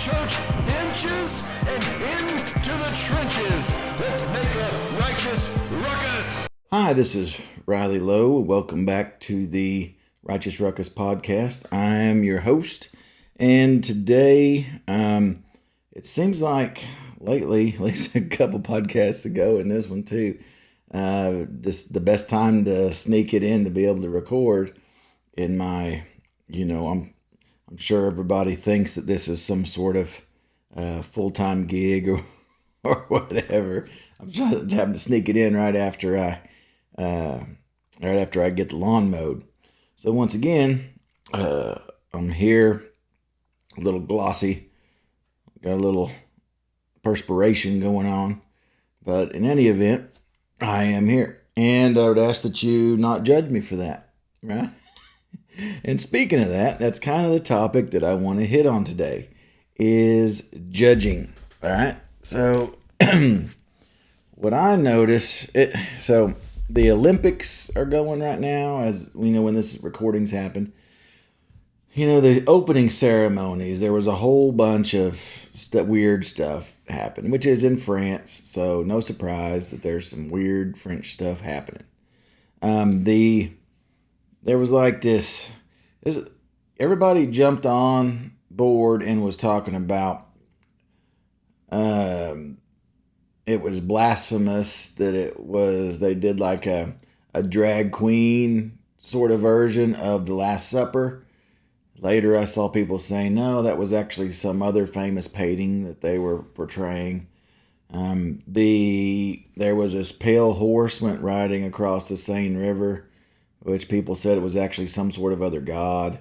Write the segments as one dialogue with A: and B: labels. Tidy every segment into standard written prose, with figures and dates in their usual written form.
A: church benches and into the trenches. Let's make a righteous ruckus. Hi, this is Riley Lowe. Welcome back to the Righteous Ruckus podcast. I am your host, and today, it seems like lately, at least a couple podcasts ago, and this one too, this the best time to sneak it in to be able to record in my, I'm sure everybody thinks that this is some sort of full-time gig or whatever. I'm just having to sneak it in right after I get the lawn mowed. So once again, I'm here, a little glossy, got a little perspiration going on, but in any event, I am here, and I would ask that you not judge me for that, right? And speaking of that, that's kind of the topic that I want to hit on today, is judging, all right? So what I notice, so the Olympics are going right now, as we know when this recording's happened. The opening ceremonies, there was a whole bunch of weird stuff happened, which is in France, so no surprise that there's some weird French stuff happening. There was like this, everybody jumped on board and was talking about, it was blasphemous that they did like a drag queen sort of version of the Last Supper. Later, I saw people saying, no, that was actually some other famous painting that they were portraying. There was this pale horse went riding across the Seine River, which people said it was actually some sort of other god,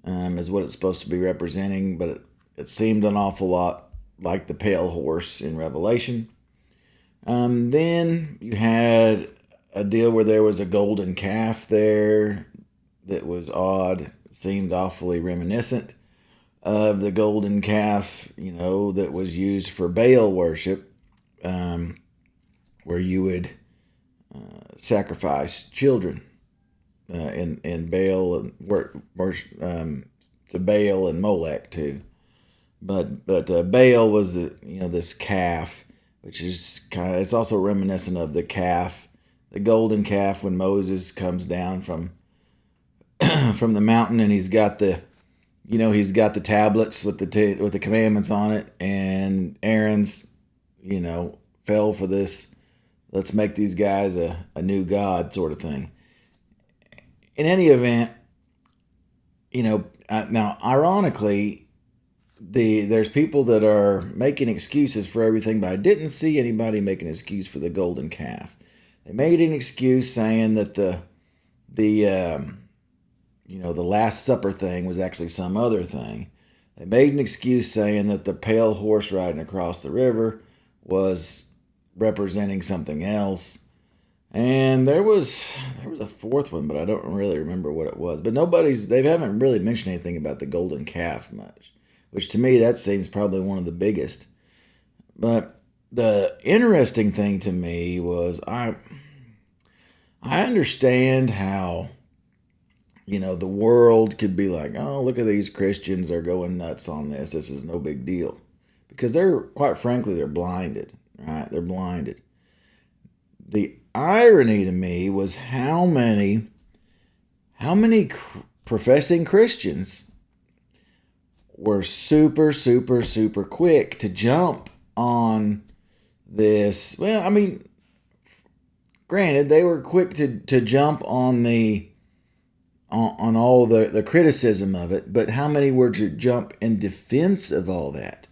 A: is what it's supposed to be representing. But it seemed an awful lot like the pale horse in Revelation. Then you had a deal where there was a golden calf there that was odd. Seemed awfully reminiscent of the golden calf, that was used for Baal worship, where you would sacrifice children in Baal and to Baal and Molech too. But Baal was this calf, which is it's also reminiscent of the calf, the golden calf when Moses comes down from the mountain, and he's got the tablets with the commandments on it, and Aaron's, fell for this. Let's make these guys a new god sort of thing. In any event, now ironically, there's people that are making excuses for everything, but I didn't see anybody make an excuse for the golden calf. They made an excuse saying that the Last Supper thing was actually some other thing. They made an excuse saying that the pale horse riding across the river was representing something else. And there was a fourth one, but I don't really remember what it was. But they haven't really mentioned anything about the golden calf much, which to me, that seems probably one of the biggest. But the interesting thing to me was I understand how the world could be like, oh, look at these Christians, they're going nuts on this. This is no big deal. Because quite frankly, they're blinded, right? They're blinded. The irony to me was how many professing Christians were super, super, super quick to jump on this. Well, I mean, granted, they were quick to jump on on all the criticism of it, but how many were to jump in defense of all that?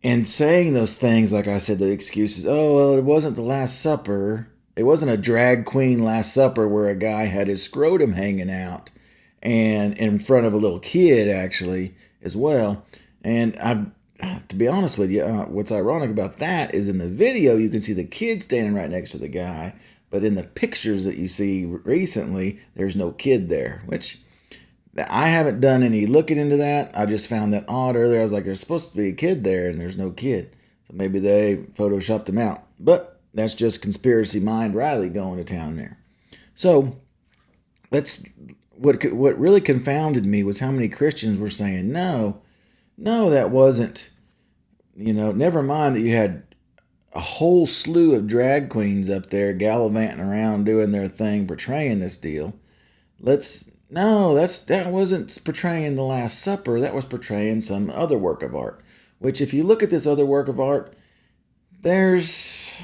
A: And saying those things, like I said, the excuses, oh, well, it wasn't the Last Supper. It wasn't a drag queen Last Supper where a guy had his scrotum hanging out and in front of a little kid, actually, as well. And to be honest with you, what's ironic about that is in the video, you can see the kid standing right next to the guy. But in the pictures that you see recently, there's no kid there, which I haven't done any looking into that. I just found that odd earlier. I was like, there's supposed to be a kid there, and there's no kid. So maybe they photoshopped him out. But that's just conspiracy mind Riley going to town there. So what really confounded me was how many Christians were saying, no, No, that wasn't, never mind that you had a whole slew of drag queens up there gallivanting around doing their thing, portraying this deal. That wasn't portraying the Last Supper. That was portraying some other work of art. Which, if you look at this other work of art, there's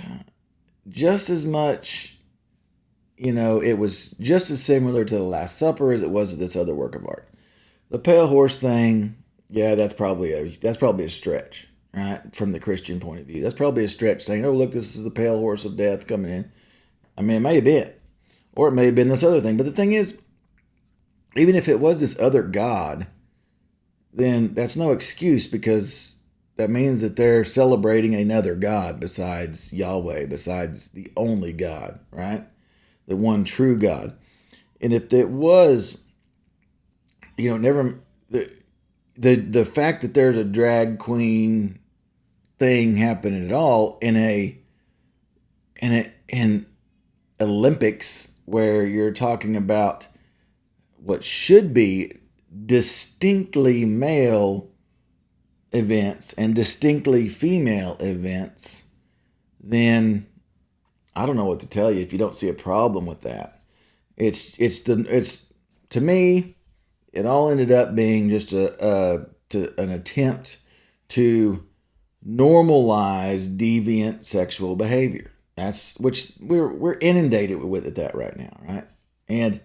A: just as much, it was just as similar to the Last Supper as it was to this other work of art. The pale horse thing, yeah, that's probably a stretch, right? From the Christian point of view, that's probably a stretch saying, "Oh, look, this is the pale horse of death coming in." I mean, it may have been, or it may have been this other thing. But the thing is, even if it was this other god, then that's no excuse, because that means that they're celebrating another god besides Yahweh, besides the only God, right? The one true God. And if it was, never the fact that there's a drag queen thing happening at all in Olympics, where you're talking about what should be distinctly male events and distinctly female events, then I don't know what to tell you if you don't see a problem with that. It's to me, it all ended up being just an attempt to normalize deviant sexual behavior. That's which we're inundated with it that right now, right? And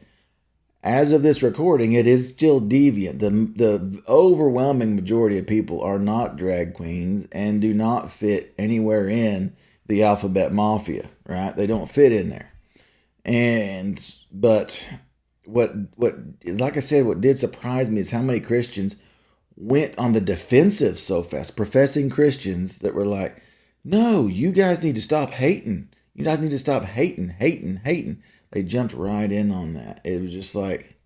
A: as of this recording, it is still deviant. The overwhelming majority of people are not drag queens and do not fit anywhere in the alphabet mafia, right? They don't fit in there. But what like I said, what did surprise me is how many Christians went on the defensive so fast, professing Christians that were like, "No, you guys need to stop hating. You guys need to stop hating." They jumped right in on that. It was just like,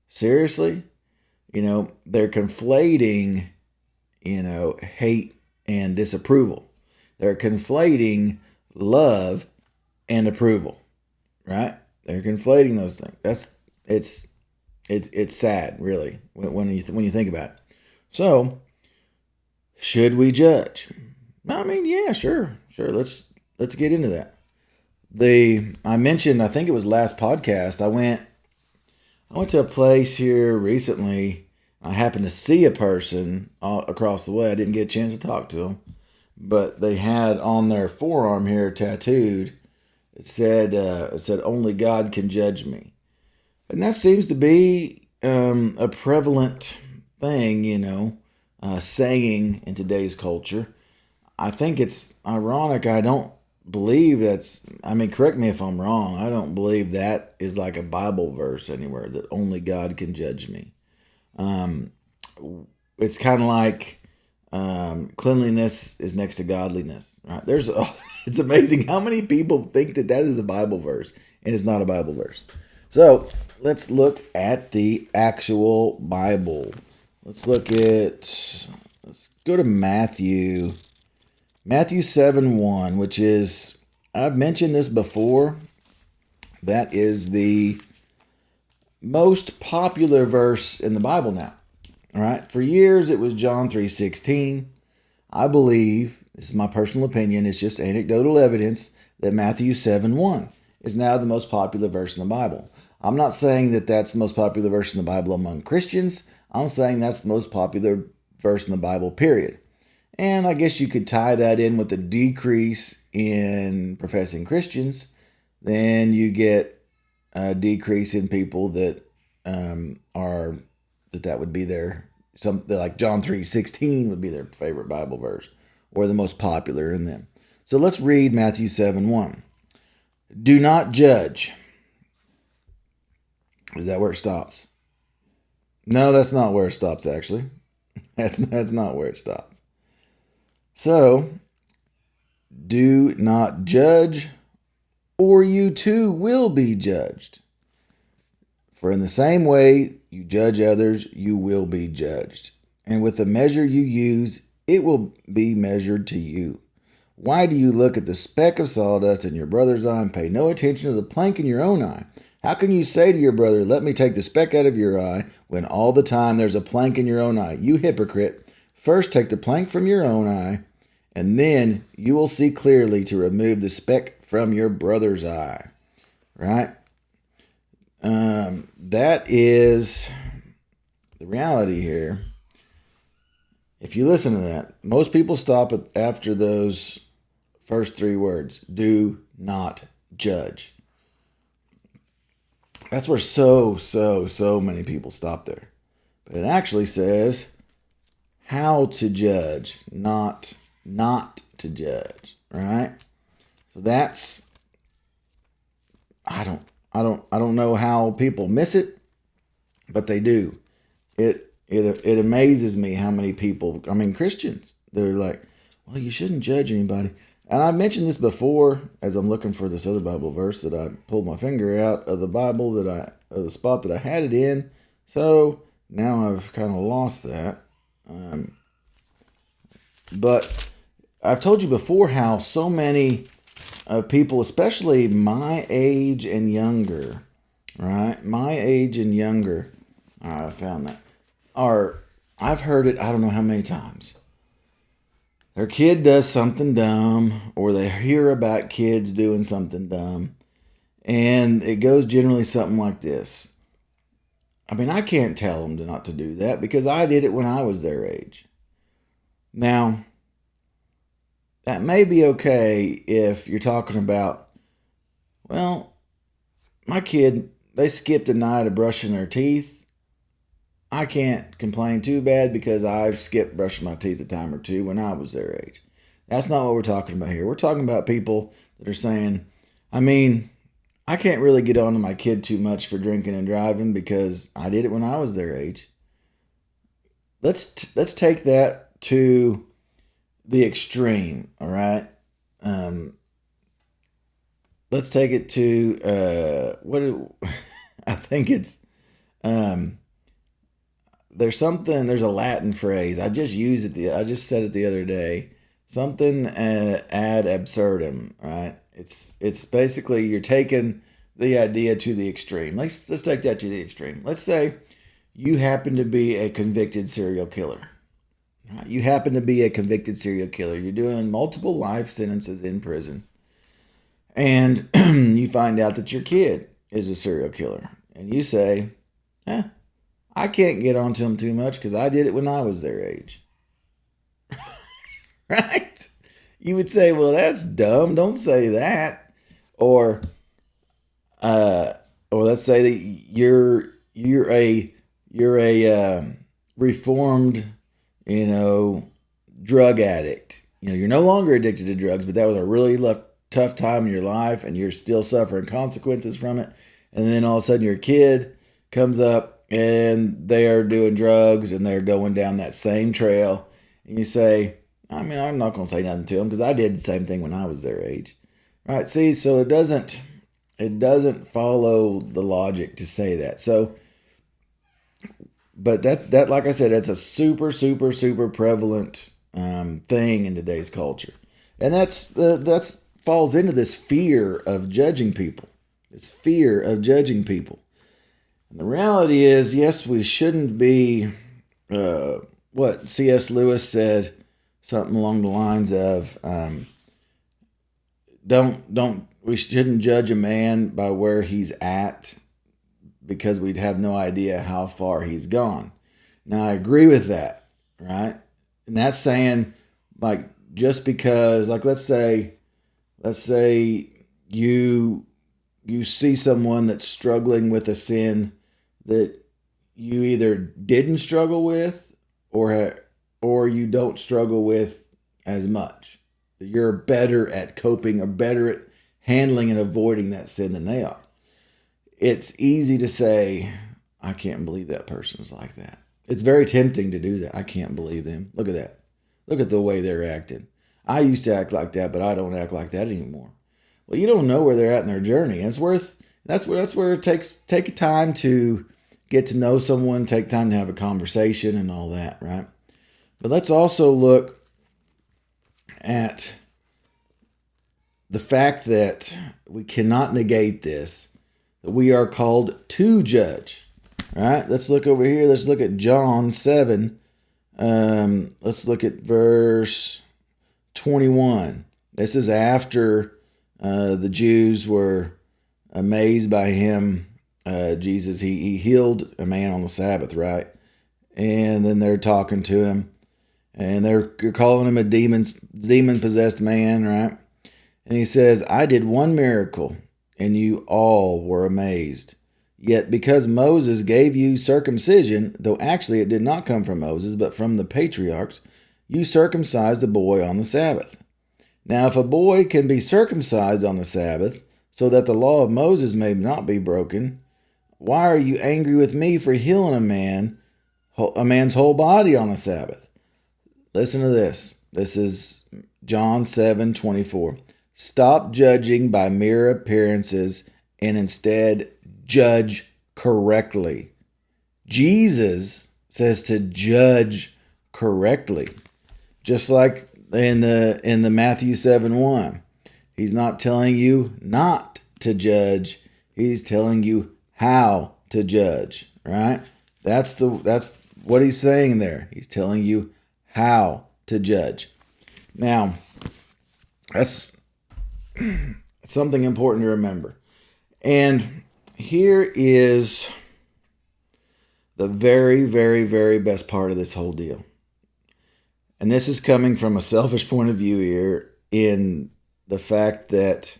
A: seriously? They're conflating, hate and disapproval. They're conflating love and approval, right? They're conflating those things. It's sad, really, when you think about it. So, should we judge? I mean, yeah, sure. Let's get into that. I mentioned, I think it was last podcast, I went to a place here recently. I happened to see a person across the way. I didn't get a chance to talk to them, but they had on their forearm here tattooed, it said "Only God can judge me," and that seems to be a prevalent thing, saying in today's culture. I think it's ironic. I don't believe correct me if I'm wrong. I don't believe that is like a Bible verse anywhere, that only God can judge me. It's kind of like cleanliness is next to godliness, right? It's amazing how many people think that is a Bible verse, and it's not a Bible verse. So let's look at the actual Bible. Let's go to Matthew 7:1, which is, I've mentioned this before, that is the most popular verse in the Bible now. All right, for years it was John 3:16. I believe, this is my personal opinion, it's just anecdotal evidence, that Matthew 7:1 is now the most popular verse in the Bible. I'm not saying that that's the most popular verse in the Bible among Christians. I'm saying that's the most popular verse in the Bible, period. And I guess you could tie that in with the decrease in professing Christians. Then you get a decrease in people that that would be like John 3:16 would be their favorite Bible verse, or the most popular in them. So let's read Matthew 7:1. Do not judge. Is that where it stops? No, that's not where it stops, actually. That's not where it stops. So, do not judge, or you too will be judged. For in the same way you judge others, you will be judged. And with the measure you use, it will be measured to you. Why do you look at the speck of sawdust in your brother's eye and pay no attention to the plank in your own eye? How can you say to your brother, let me take the speck out of your eye, when all the time there's a plank in your own eye? You hypocrite. First take the plank from your own eye, and then you will see clearly to remove the speck from your brother's eye. Right? That is the reality here. If you listen to that, most people stop after those first three words. Do not judge. That's where so many people stop there. But it actually says how to judge, not to judge, right? So that's I don't know how people miss it, but they do. It amazes me how many people, Christians, they're like, well, you shouldn't judge anybody. And I've mentioned this before as I'm looking for this other Bible verse that I pulled my finger out of the Bible of the spot that I had it in. So now I've kind of lost that. But I've told you before how so many people, especially my age and younger, right? My age and younger, I found that, I've heard it, I don't know how many times. Their kid does something dumb, or they hear about kids doing something dumb, and it goes generally something like this. I can't tell them not to do that because I did it when I was their age. Now, that may be okay if you're talking about, well, my kid, they skipped a night of brushing their teeth. I can't complain too bad because I've skipped brushing my teeth a time or two when I was their age. That's not what we're talking about here. We're talking about people that are saying, I can't really get on to my kid too much for drinking and driving because I did it when I was their age. Let's take that to the extreme, all right? Let's take it to I think it's there's a Latin phrase. I just said it the other day. Something ad absurdum, right? It's basically you're taking the idea to the extreme. Let's take that to the extreme. Let's say you happen to be a convicted serial killer. Right? You happen to be a convicted serial killer. You're doing multiple life sentences in prison. And you find out that your kid is a serial killer. And you say, I can't get onto them too much because I did it when I was their age. Right? You would say, well, that's dumb. Don't say that. Or let's say that you're a reformed, drug addict. You're no longer addicted to drugs, but that was a really tough time in your life, and you're still suffering consequences from it. And then all of a sudden, your kid comes up and they are doing drugs and they're going down that same trail. And you say, I'm not going to say nothing to them because I did the same thing when I was their age. Right? See, so it doesn't follow the logic to say that. So, but that like I said, that's a super prevalent thing in today's culture, and that's falls into this fear of judging people. This fear of judging people. And the reality is, yes, we shouldn't be. What C.S. Lewis said, something along the lines of, we shouldn't judge a man by where he's at, because we'd have no idea how far he's gone. Now, I agree with that, right? And that's saying, like, just because, like, let's say you see someone that's struggling with a sin that you either didn't struggle with or you don't struggle with as much. You're better at coping or better at handling and avoiding that sin than they are. It's easy to say, I can't believe that person's like that. It's very tempting to do that. I can't believe them. Look at that. Look at the way they're acting. I used to act like that, but I don't act like that anymore. Well, you don't know where they're at in their journey. And that's where it take time to get to know someone, take time to have a conversation and all that, right? But let's also look at the fact that we cannot negate this, that we are called to judge. All right, let's look over here. Let's look at John 7, Let's look at verse 21. This is after the Jews were amazed by him. Jesus, he healed a man on the Sabbath, right? And then they're talking to him, and they're calling him a demon-possessed man, right? And he says, I did one miracle, and you all were amazed. Yet because Moses gave you circumcision, though actually it did not come from Moses, but from the patriarchs, you circumcised the boy on the Sabbath. Now if a boy can be circumcised on the Sabbath, so that the law of Moses may not be broken, why are you angry with me for healing a man's whole body on the Sabbath? Listen to this. This is John 7:24. Stop judging by mere appearances and instead judge correctly. Jesus says to judge correctly. Just like in the Matthew 7:1. He's not telling you not to judge. He's telling you how to judge, right? That's what he's saying there. He's telling you how to judge. Now, that's something important to remember. And here is the very, very, very best part of this whole deal. And this is coming from a selfish point of view here, in the fact that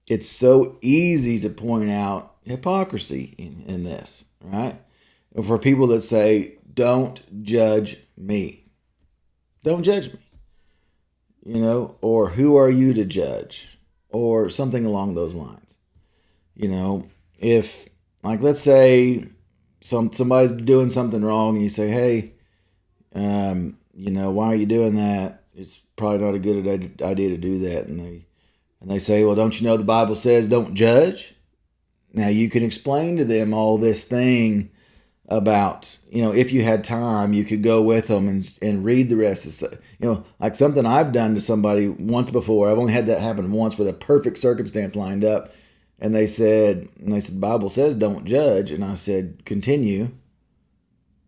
A: it's so easy to point out hypocrisy in this, right? And for people that say, don't judge me. Don't judge me. Or who are you to judge? Or something along those lines. If, like, let's say somebody's doing something wrong and you say, hey, why are you doing that? It's probably not a good idea to do that. And they say, well, don't you know the Bible says don't judge? Now you can explain to them all this thing about, if you had time, you could go with them and read the rest of stuff. Like something I've done to somebody once before. I've only had that happen once where the perfect circumstance lined up. And they said, the Bible says don't judge. And I said, continue.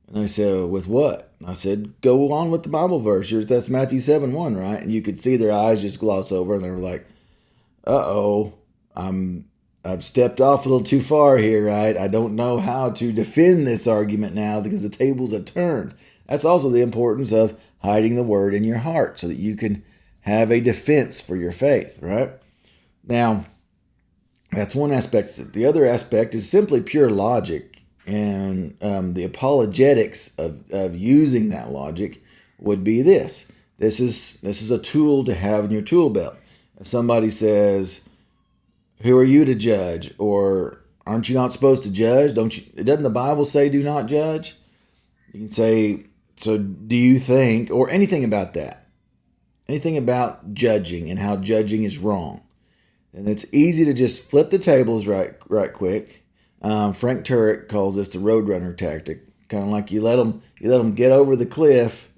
A: And they said, with what? And I said, go on with the Bible verse. That's Matthew 7:1, right? And you could see their eyes just gloss over, and they were like, uh-oh, I've stepped off a little too far here, right? I don't know how to defend this argument now because the tables have turned. That's also the importance of hiding the word in your heart so that you can have a defense for your faith, right? Now, that's one aspect. The other aspect is simply pure logic, and the apologetics of using that logic would be this. This is a tool to have in your tool belt. If somebody says, who are you to judge? Or aren't you not supposed to judge? Doesn't the Bible say do not judge? You can say, so do you think, or anything about that, anything about judging and how judging is wrong. And it's easy to just flip the tables right quick. Frank Turek calls this the roadrunner tactic. Kind of like you let them get over the cliff,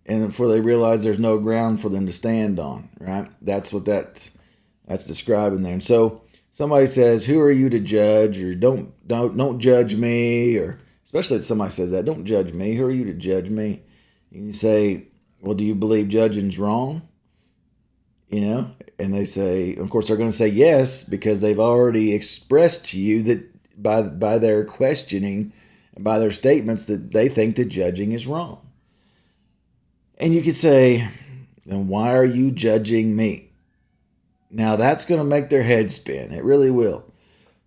A: and before they realize there's no ground for them to stand on, right? That's what that's describing there. And so somebody says, who are you to judge? Or don't judge me. Or especially if somebody says that, don't judge me. Who are you to judge me? And you say, well, do you believe judging's wrong? And they say, of course, they're going to say yes, because they've already expressed to you that by their questioning and by their statements that they think that judging is wrong. And you could say, then why are you judging me? Now that's going to make their head spin. It really will,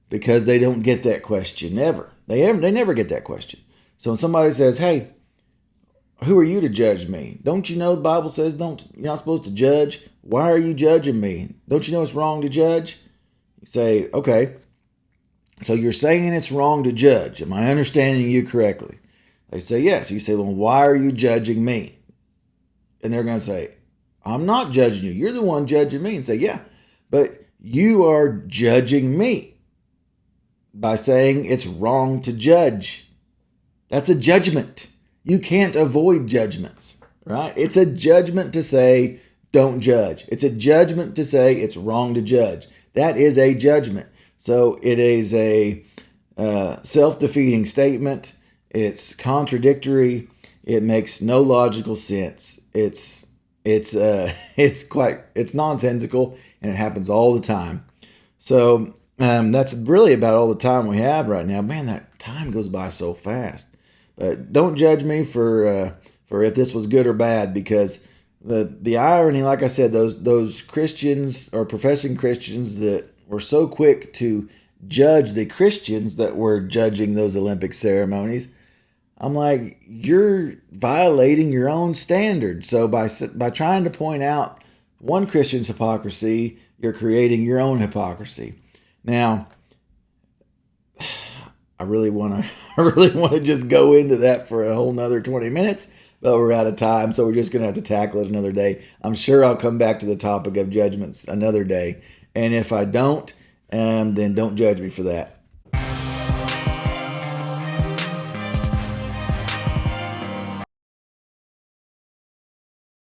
A: because they don't get that question ever. They never get that question. So when somebody says, hey, who are you to judge me? Don't you know the Bible says you're not supposed to judge? Why are you judging me? Don't you know it's wrong to judge? You say, okay, so you're saying it's wrong to judge. Am I understanding you correctly? They say, yes. You say, well, why are you judging me? And they're going to say, I'm not judging you. You're the one judging me. And say, yeah, but you are judging me by saying it's wrong to judge. That's a judgment. You can't avoid judgments, right? It's a judgment to say, don't judge. It's a judgment to say it's wrong to judge. That is a judgment. So it is a self-defeating statement. It's contradictory. It makes no logical sense. It's nonsensical, and it happens all the time. So that's really about all the time we have right now. Man, that time goes by so fast. But don't judge me for if this was good or bad, because the irony, like I said, those Christians or professing Christians that were so quick to judge the Christians that were judging those Olympic ceremonies. I'm like, you're violating your own standards. So by trying to point out one Christian's hypocrisy, you're creating your own hypocrisy. Now, I really want to I really want to just go into that for a whole nother 20 minutes, but we're out of time, so we're just going to have to tackle it another day. I'm sure I'll come back to the topic of judgments another day. And if I don't, then don't judge me for that.